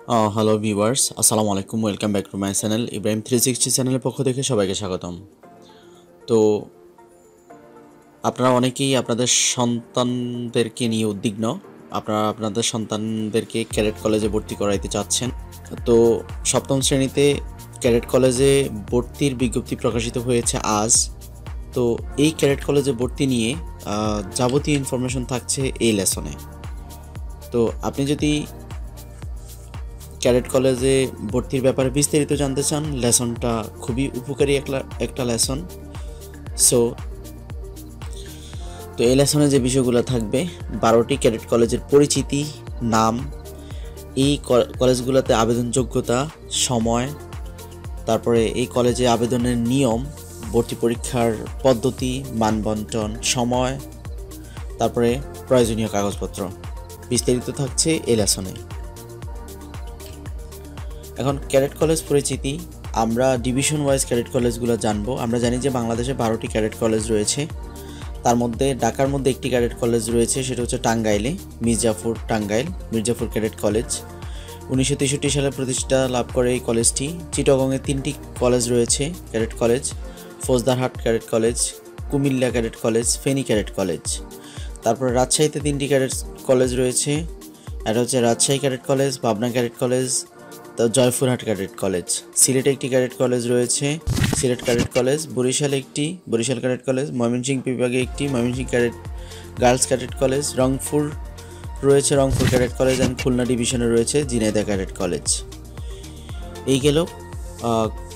Hello viewers, আসসালামু আলাইকুম। Welcome back to my channel Ibrahim 360 চ্যানেলের পক্ষ থেকে সবাইকে স্বাগতম। তো আপনারা অনেকেই আপনাদের সন্তানদেরকে নিয়ে উদ্বিগ্ন। আপনারা আপনাদের সন্তানদেরকে ক্যাডেট কলেজে ভর্তি করাইতে চাচ্ছেন। তো সপ্তম শ্রেণীতে ক্যাডেট কলেজে ভর্তির বিজ্ঞপ্তি প্রকাশিত হয়েছে আজ। তো এই ক্যাডেট কলেজে ভর্তি নিয়ে যাবতীয় ইনফরমেশন থাকছে এই লেসনে। তো আপনি যদি ক্যাডেট কলেজে ভর্তির ব্যাপারে বিস্তারিত জানতে চান, লেসনটা খুবই উপকারী একটা লেসন। সো এই লেসনে যে বিষয়গুলো থাকবে, 12টি ক্যাডেট কলেজের পরিচিতি, নাম, এই কলেজগুলোতে আবেদন যোগ্যতা, সময়, তারপরে এই কলেজে আবেদনের নিয়ম, ভর্তি পরীক্ষার পদ্ধতি, মানবন্টন, সময়, তারপরে প্রয়োজনীয় কাগজপত্র বিস্তারিত থাকছে এই লেসনে। এখন ক্যাডেট কলেজ পরিচিতি, আমরা ডিভিশন ওয়াইজ ক্যাডেট কলেজগুলো জানবো। আমরা জানি যে বাংলাদেশে 12টি ক্যাডেট কলেজ রয়েছে। তার মধ্যে ঢাকার মধ্যে একটি ক্যাডেট কলেজ রয়েছে, সেটা হচ্ছে টাঙ্গাইলে, মির্জাপুর ক্যাডেট কলেজ। 1963 সালে প্রতিষ্ঠা লাভ করে এই কলেজটি। চিটাগংয়ে 3টি কলেজ রয়েছে cadet college: Faujdarhat cadet college, Comilla cadet college, Feni cadet college. তারপরে রাজশাহীতে 3টি ক্যাডেট কলেজ রয়েছে, এটা হচ্ছে Rajshahi cadet college, Pabna cadet college, Joypurhat cadet college. সিলেটে একটি ক্যাডেট কলেজ রয়েছে, সিলেট ক্যাডেট কলেজ। বরিশালে একটি, বরিশাল ক্যাডেট কলেজ। ময়মনসিংহ বিভাগে একটি, Mymensingh girls cadet college. Rangpur রয়েছে Rangpur cadet college, and Khulna ডিভিশনে রয়েছে ঝিনাইদহ ক্যাডেট কলেজ। এই গেল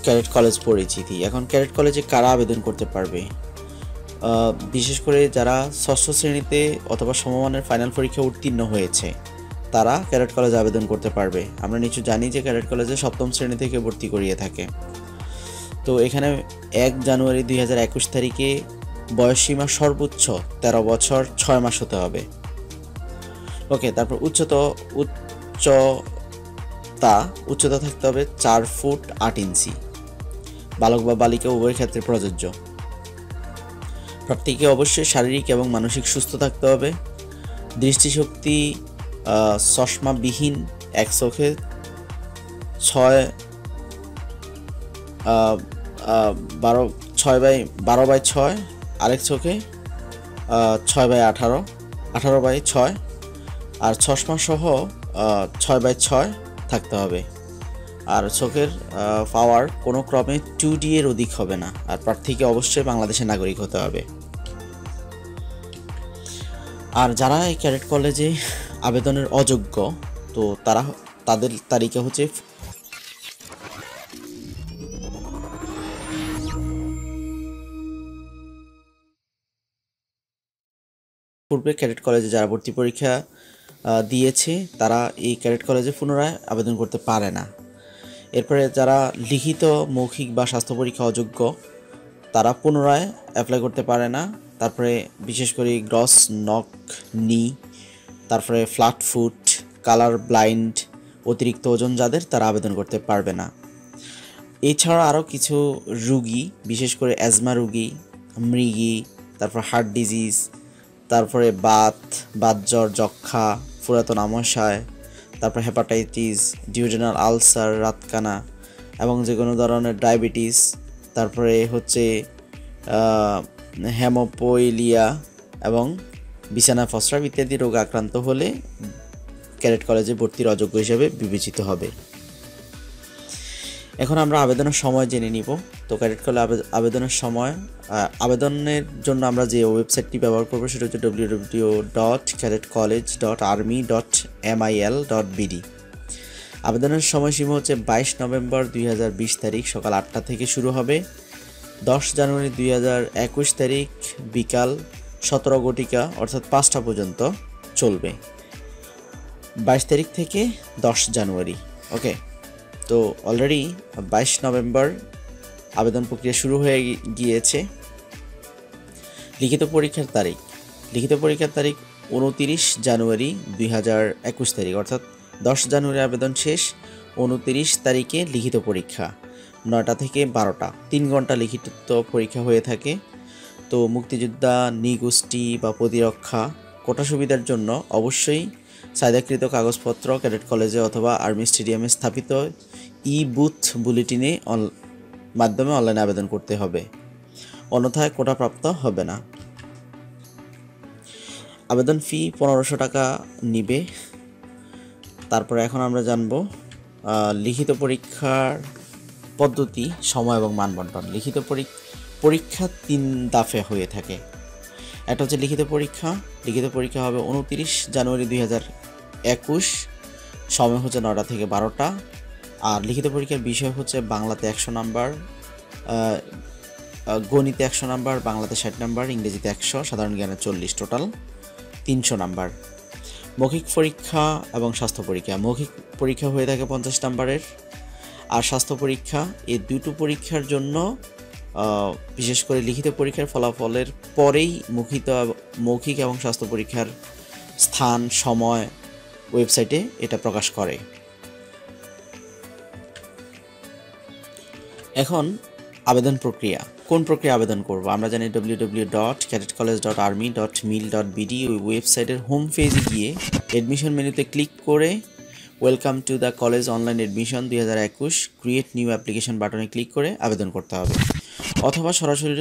ক্যাডেট কলেজ পরিচিতি। এখন ক্যাডেট কলেজে কারা আবেদন করতে পারবে? বিশেষ করে যারা ষষ্ঠ শ্রেণীতে অথবা সমমানের ফাইনাল পরীক্ষা উত্তীর্ণ হয়েছে, তারা ক্যাডেট কলেজে আবেদন করতে পারবে। আমরা নিশ্চয় জানি যে ক্যাডেট কলেজে সপ্তম শ্রেণী থেকে ভর্তি করিয়ে থাকে। তো এখানে 1 জানুয়ারি 2021 তারিখে বয়সসীমা সর্বোচ্চ 13 বছর 6 মাস হতে হবে। ওকে, তারপর উচ্চতা থাকতে হবে 4 ফুট 8 ইঞ্চি। বালক বা বালিকা উভয় ক্ষেত্রে প্রযোজ্য। প্রার্থীকে অবশ্যই শারীরিক এবং মানসিক সুস্থ থাকতে হবে। দৃষ্টিশক্তি চশমাবিহীন, এক চোখে 6/12/6, আরেক চোখে 6/18, 18/6, আর চশমা সহ 6/6 থাকতে হবে। আর চোখের পাওয়ার কোনো ক্রমে 2D এর অধিক হবে না। আর প্রার্থীকে অবশ্যই বাংলাদেশের নাগরিক হতে হবে। আর যারা এই ক্যাডেট কলেজে আবেদনের অযোগ্য, তো তাদের তালিকা হচ্ছে পূর্বে ক্যাডেট কলেজে যারা ভর্তি পরীক্ষা দিয়েছে, তারা এই ক্যাডেট কলেজে পুনরায় আবেদন করতে পারে না। এরপরে যারা লিখিত, মৌখিক বা স্বাস্থ্য পরীক্ষা অযোগ্য, তারা পুনরায় অ্যাপ্লাই করতে পারে না। তারপরে বিশেষ করে গ্রস নক নি, তারপরে ফ্ল্যাট ফুট, কালার ব্লাইন্ড, অতিরিক্ত ওজন যাদের, তারা আবেদন করতে পারবে না। এছাড়া আরও কিছু রুগী, বিশেষ করে অ্যাজমা রুগী, মৃগী, তারপর হার্ট ডিজিজ, তারপরে বাতজ্বর, যক্ষা, পুরাতন আমাশয়, তারপর হেপাটাইটিস, ডিউডেনাল আলসার, রাতকানা, এবং যে কোনো ধরনের ডায়াবেটিস, তারপরে হচ্ছে হেমোপোইলিয়া এবং বিছানা প্রস্রাব ইত্যাদি রোগ আক্রান্ত হলে ক্যাডেট কলেজে ভর্তির অযোগ্য হিসেবে বিবেচিত হবে। এখন আমরা আবেদনের সময় জেনে নিব। তো ক্যাডেট কলেজ আবেদনের সময়, আবেদনের জন্য আমরা যে ওয়েবসাইটটি ব্যবহার করব সেটা হচ্ছে www.cadetcollege.army.mil.bd। আবেদনের সময়সীমা হচ্ছে 22 নভেম্বর 2020 তারিখ সকাল 8টা থেকে শুরু হবে। 10 জানুয়ারি 2021 তারিখ বিকাল 17 ঘটিকা অর্থাৎ 5টা পর্যন্ত চলবে। 22 তারিখ থেকে 10 জানুয়ারি। ওকে, তো অলরেডি 22 নভেম্বর আবেদন প্রক্রিয়া শুরু হয়ে গিয়েছে। লিখিত পরীক্ষার তারিখ 29 জানুয়ারি 2021 তারিখ, অর্থাৎ 10 জানুয়ারি আবেদন শেষ, 29 তারিখে লিখিত পরীক্ষা 9টা থেকে 12টা, 3 ঘন্টা লিখিত পরীক্ষা হয়ে থাকে। তো মুক্তিযোদ্ধা, নৃগোষ্ঠী বা প্রতিরক্ষা কোটা সুবিধার জন্য অবশ্যই চাহিদাকৃত কাগজপত্র ক্যাডেট কলেজে অথবা আর্মি স্টেডিয়ামে স্থাপিত বুথ বুলেটিনে মাধ্যমে অনলাইনে আবেদন করতে হবে, অন্যথায় কোটা প্রাপ্ত হবে না। আবেদন ফি 1500 টাকা নিবে। তারপরে এখন আমরা জানব লিখিত পরীক্ষার পদ্ধতি, সময় এবং মানবন্টন। লিখিত পরীক্ষা 3 দফায় হয়ে থাকে। একটা হচ্ছে লিখিত পরীক্ষা। লিখিত পরীক্ষা হবে 29 জানুয়ারি 2021, সময় হচ্ছে 9টা থেকে 12টা। আর লিখিত পরীক্ষার বিষয় হচ্ছে বাংলাতে 100 নাম্বার, গণিতে 100 নাম্বার, বাংলাতে 60 নাম্বার, ইংরেজিতে 100, সাধারণ জ্ঞানে 40, টোটাল 300 নাম্বার। মৌখিক পরীক্ষা এবং স্বাস্থ্য পরীক্ষা। মৌখিক পরীক্ষা হয়ে থাকে 50 নাম্বারের, আর স্বাস্থ্য পরীক্ষা। এই দুটো পরীক্ষার জন্য বিশেষ করে লিখিত পরীক্ষার ফলাফলের পরেই মৌখিক এবং স্বাস্থ্য পরীক্ষার স্থান, সময় ওয়েবসাইটে এটা প্রকাশ করে। এখন আবেদন প্রক্রিয়া, কোন প্রক্রিয়া আবেদন করব? আমরা জানি www.cadetcollege.army.mil.bd ওই ওয়েবসাইটের হোম পেজে গিয়ে অ্যাডমিশন মেনুতে ক্লিক করে welcome to the college online admission 2021 create new application বাটনে ক্লিক করে আবেদন করতে হবে, অথবা সরাসরি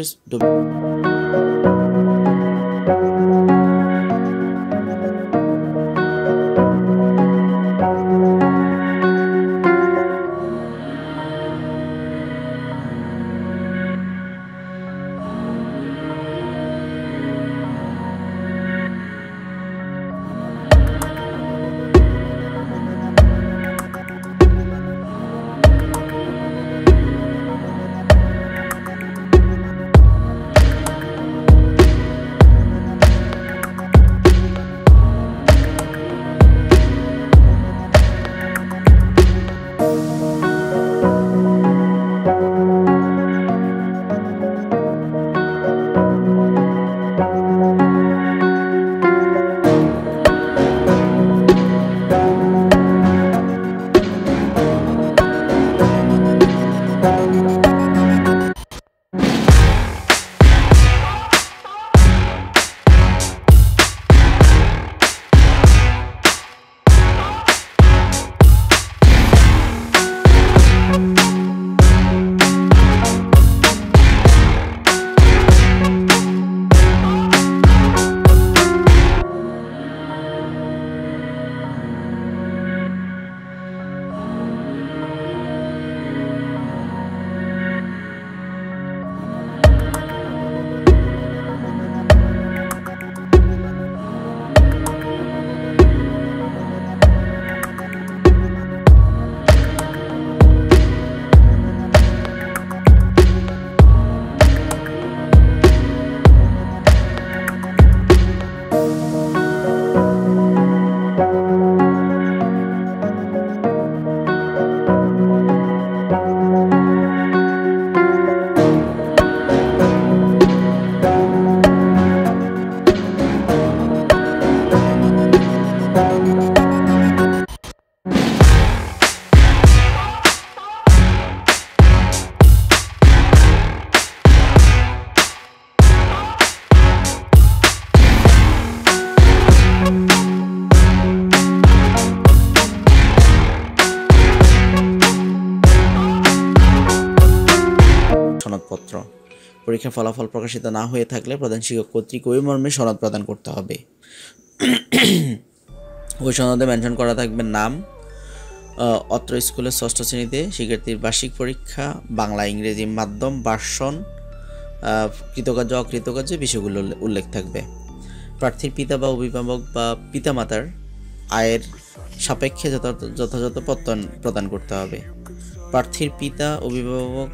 সনদপত্র। পরীক্ষার ফলাফল প্রকাশিত না হয়ে থাকলে প্রধান শিক্ষক কর্তৃক ওই মর্মে সনদ প্রদান করতে হবে। ওই সনদে মেনশন করা থাকবে নাম, অত্র স্কুলের 6ষ্ঠ শ্রেণীতে শিক্ষার্থীর বার্ষিক পরীক্ষা, বাংলা ইংরেজি মাধ্যম ভার্সন, কৃতকার্য অকৃতকার্য বিষয়গুলো উল্লেখ থাকবে। প্রার্থীর পিতা বা অভিভাবক বা পিতামাতার আয়ের সাপেক্ষে যথাযথ প্রদান করতে হবে। প্রার্থীর পিতা, অভিভাবক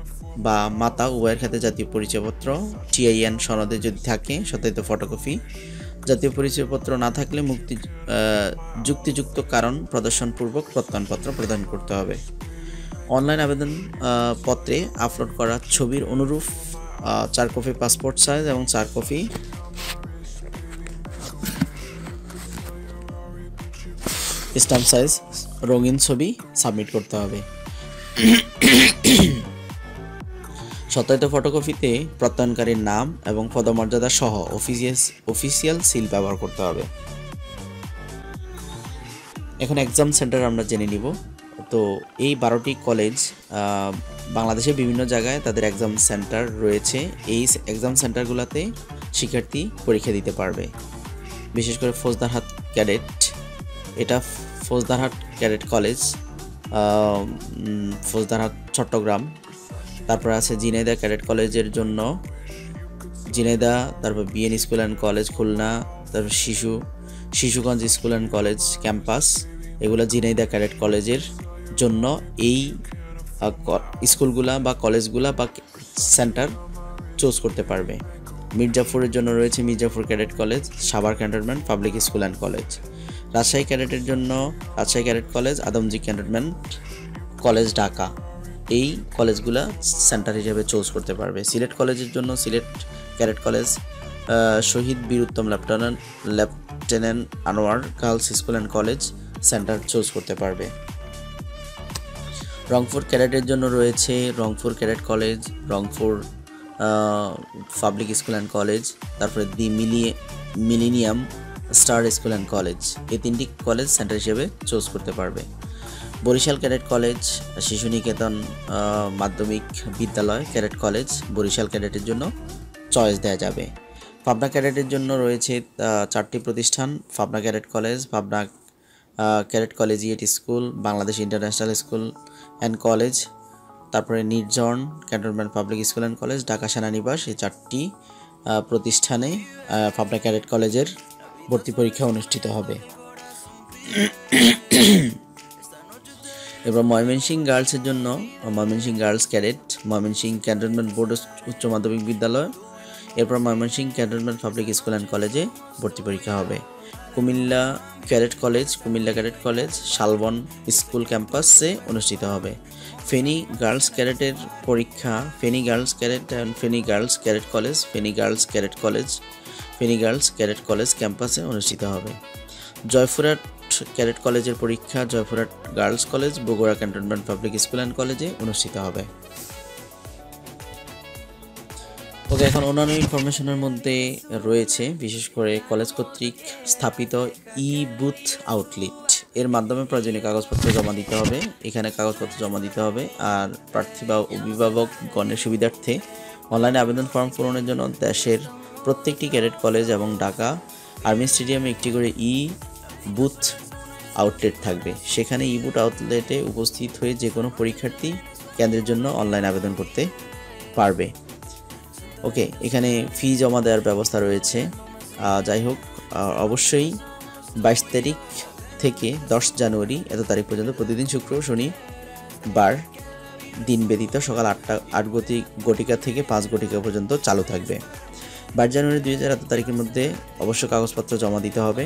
বা মাতা উভয়ের ক্ষেত্রে জাতীয় পরিচয়পত্র, TIN সনদে যদি থাকে সত্যায়িত ফটোকপি, জাতীয় পরিচয়পত্র না থাকলে যুক্তিযুক্ত কারণ প্রদর্শনপূর্বক প্রত্যয়নপত্র প্রদান করতে হবে। অনলাইন আবেদন পত্রে আপলোড করা ছবির অনুরূপ 4 কপি পাসপোর্ট সাইজ এবং 4 কপি স্ট্যাম্প সাইজ রঙিন ছবি সাবমিট করতে হবে। সত্যায়িত ফটোকপিতে প্রত্যয়নকারীর নাম এবং পদমর্যাদা সহ অফিসিয়াল সিল ব্যবহার করতে হবে। এখন এক্সাম সেন্টার আমরা জেনে নিব। তো এই 12টি কলেজ বাংলাদেশের বিভিন্ন জায়গায় তাদের এক্সাম সেন্টার রয়েছে। এই এক্সাম সেন্টারগুলোতে শিক্ষার্থী পরীক্ষা দিতে পারবে। বিশেষ করে ফৌজদারহাট ক্যাডেট, এটা ফৌজদারহাট ক্যাডেট কলেজ, ফৌজদারহাট চট্টগ্রাম। তারপর আছে ঝিনাইদহ ক্যাডেট কলেজের জন্য ঝিনাইদহ, তারপর BN school and college Khulna, তারপর Shishuganj school and college campus, এগুলো ঝিনাইদহ ক্যাডেট কলেজের জন্য এই স্কুলগুলা বা কলেজগুলা বা সেন্টার চুজ করতে পারবে। মির্জাপুরের জন্য রয়েছে Mirzapur cadet college, Savar cantonment public school and college. Rajshahi ক্যাডেটের জন্য Rajshahi cadet college, Adamjee cantonment college Dhaka, এই কলেজগুলা সেন্টার হিসেবে চুজ করতে পারবে। সিলেট কলেজের জন্য Sylhet cadet college, Shaheed Bir Uttam lieutenant Anwar girls school and college centre choose করতে পারবে। রংপুর ক্যাডেটের জন্য রয়েছে Rangpur cadet college, Rangpur public school and college, তারপরে the millennium star school and college, এই 3টি কলেজ সেন্টার হিসেবে চুজ করতে পারবে। বরিশাল ক্যাডেট কলেজ, শিশু নিকেতন মাধ্যমিক বিদ্যালয় ক্যাডেট কলেজ, বরিশাল ক্যাডেটের জন্য চয়েস দেওয়া যাবে। পাবনা ক্যাডেটের জন্য রয়েছে 4টি প্রতিষ্ঠান, Pabna cadet college, Pabna cadet collegiate school, Bangladesh international school and college, তারপরে Nirjon cantonment public school and college, Dhaka সেনানিবাস, এই 4টি প্রতিষ্ঠানে পাবনা ক্যাডেট কলেজের ভর্তি পরীক্ষা অনুষ্ঠিত হবে। এবার ময়মনসিংহ গার্লসের জন্য Mymensingh girls cadet, Mymensingh cantonment board উচ্চ মাধ্যমিক বিদ্যালয়, এরপর Mymensingh cantonment public school and কলেজে ভর্তি পরীক্ষা হবে। কুমিল্লা ক্যাডেট কলেজ শালবন স্কুল ক্যাম্পাসে অনুষ্ঠিত হবে। ফেনী গার্লস ক্যাডেটের পরীক্ষা Feni girls cadet and Feni girls cadet college, Feni girls cadet college ক্যাম্পাসে অনুষ্ঠিত হবে। জয়পুরহাট ক্যাডেট কলেজের পরীক্ষা Joypurhat girls college, Bogura cantonment public school and কলেজে অনুষ্ঠিত হবে। ওকে, এখন অন্যান্য ইনফরমেশনের মধ্যে রয়েছে বিশেষ করে কলেজ কর্তৃক স্থাপিত বুথ আউটলেট, এর মাধ্যমে প্রয়োজনীয় কাগজপত্র জমা দিতে হবে। এখানে কাগজপত্র জমা দিতে হবে। আর প্রার্থী বা অভিভাবকগণের সুবিধার্থে অনলাইনে আবেদন ফর্ম পূরণের জন্য দেশের প্রত্যেকটি ক্যাডেট কলেজ এবং ঢাকা আর্মি স্টেডিয়ামে একটি করে বুথ আউটলেট থাকবে। সেখানে বুথ আউটলেটে উপস্থিত হয়ে যে কোনো পরীক্ষার্থী কেন্দ্রের জন্য অনলাইন আবেদন করতে পারবে। ওকে, এখানে ফি জমা দেওয়ার ব্যবস্থা রয়েছে। যাই হোক, অবশ্যই 22 তারিখ থেকে 10 জানুয়ারি এত তারিখ পর্যন্ত প্রতিদিন শুক্র শনিবার দিন ব্যতীত সকাল 8 ঘটিকা থেকে 5 ঘটিকা পর্যন্ত চালু থাকবে। 22 জানুয়ারি 2000 এত তারিখের মধ্যে অবশ্য কাগজপত্র জমা দিতে হবে।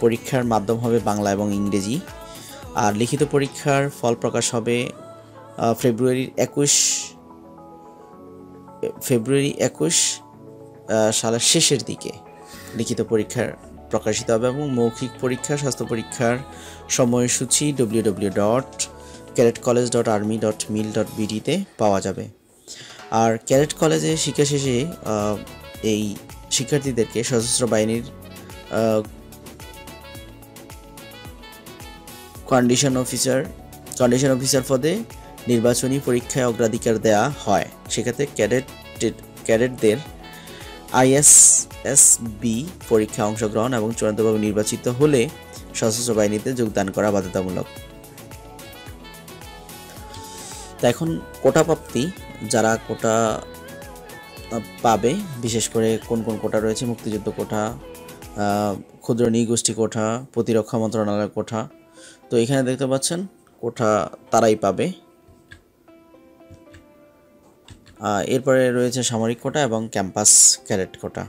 পরীক্ষার মাধ্যম হবে বাংলা এবং ইংরেজি। আর লিখিত পরীক্ষার ফল প্রকাশ হবে ফেব্রুয়ারি 21 সালের শেষের দিকে লিখিত পরীক্ষার প্রকাশিত হবে এবং মৌখিক পরীক্ষা স্বাস্থ্য পরীক্ষার সময়সূচি www.cadetcollege.army.mil.bd-তে পাওয়া যাবে। আর ক্যাডেট কলেজে শিক্ষা শেষে এই শিক্ষার্থীদেরকে সশস্ত্র বাহিনীর কন্ডিশন অফিসার পদে নির্বাচনী পরীক্ষায় অগ্রাধিকার দেওয়া হয়। সেক্ষেত্রে ক্যাডেটদের ISSB পরীক্ষা অংশগ্রহণ এবং চূড়ান্তভাবে নির্বাচিত হলে সশস্ত্র বাহিনীতে যোগদান করা বাধ্যতামূলক। তা এখন কোটা প্রাপ্তি, যারা কোটা পাবে, বিশেষ করে কোন কোন কোটা রয়েছে: মুক্তিযুদ্ধ কোটা, ক্ষুদ্র নৃগোষ্ঠী কোটা, প্রতিরক্ষা মন্ত্রণালয় কোটা। তো এখানে দেখতে পাচ্ছেন কোটা তারাই পাবে। এরপরে রয়েছে সামরিক কোটা এবং ক্যাম্পাস ক্যাডেট কোটা।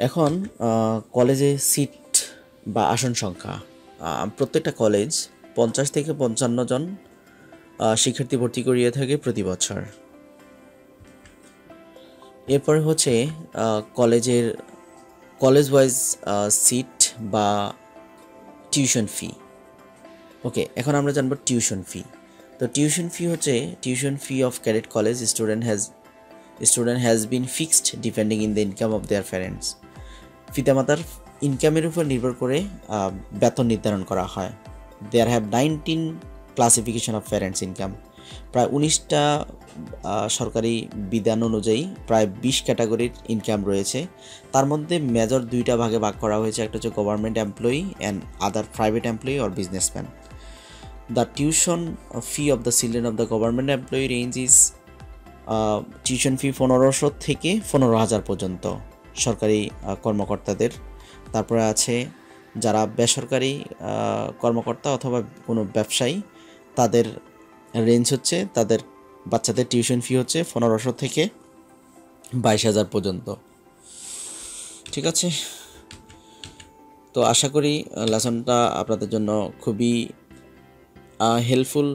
এখন কলেজে সিট বা আসন সংখ্যা, প্রত্যেকটা কলেজ 50 থেকে 55 জন শিক্ষার্থী ভর্তি করিয়ে থাকে প্রতি বছর। এরপরে হচ্ছে কলেজ ওয়াইজ সিট বা টিউশন ফি। ওকে, এখন আমরা জানবো টিউশন ফি। তো টিউশন ফি হচ্ছে tuition fee of cadet college student has been fixed depending in the income of their parents. পিতামাতার ইনকামের উপর নির্ভর করে বেতন নির্ধারণ করা হয়। There have 19 classification of parents income. প্রায় 19টা সরকারি বিধান অনুযায়ী প্রায় 20 ক্যাটাগরির ইনকাম রয়েছে। তার মধ্যে মেজর 2টা ভাগে ভাগ করা হয়েছে, একটা হচ্ছে government employee and other private employee or businessman. The tuition fee of the children of the government employee range is tuition fee 1500 থেকে 15,000 পর্যন্ত সরকারি কর্মকর্তাদের। তারপরে আছে যারা বেসরকারি কর্মকর্তা অথবা কোনো ব্যবসায়ী, তাদের রেঞ্জ হচ্ছে, তাদের বাচ্চাদের টিউশন ফি হচ্ছে 1500 থেকে 22,000 পর্যন্ত। ঠিক আছে, তো আশা করি লেসনটা আপনাদের জন্য খুবই হেল্পফুল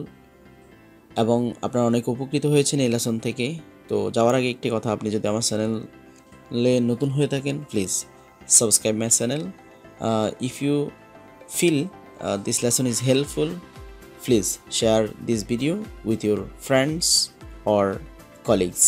এবং আপনারা অনেক উপকৃত হয়েছেন এই লেসন থেকে। তো যাওয়ার আগে একটি কথা, আপনি যদি আমার চ্যানেলে নতুন হয়ে থাকেন, please subscribe my channel. If you feel this lesson is helpful, please share this video with your friends or colleagues.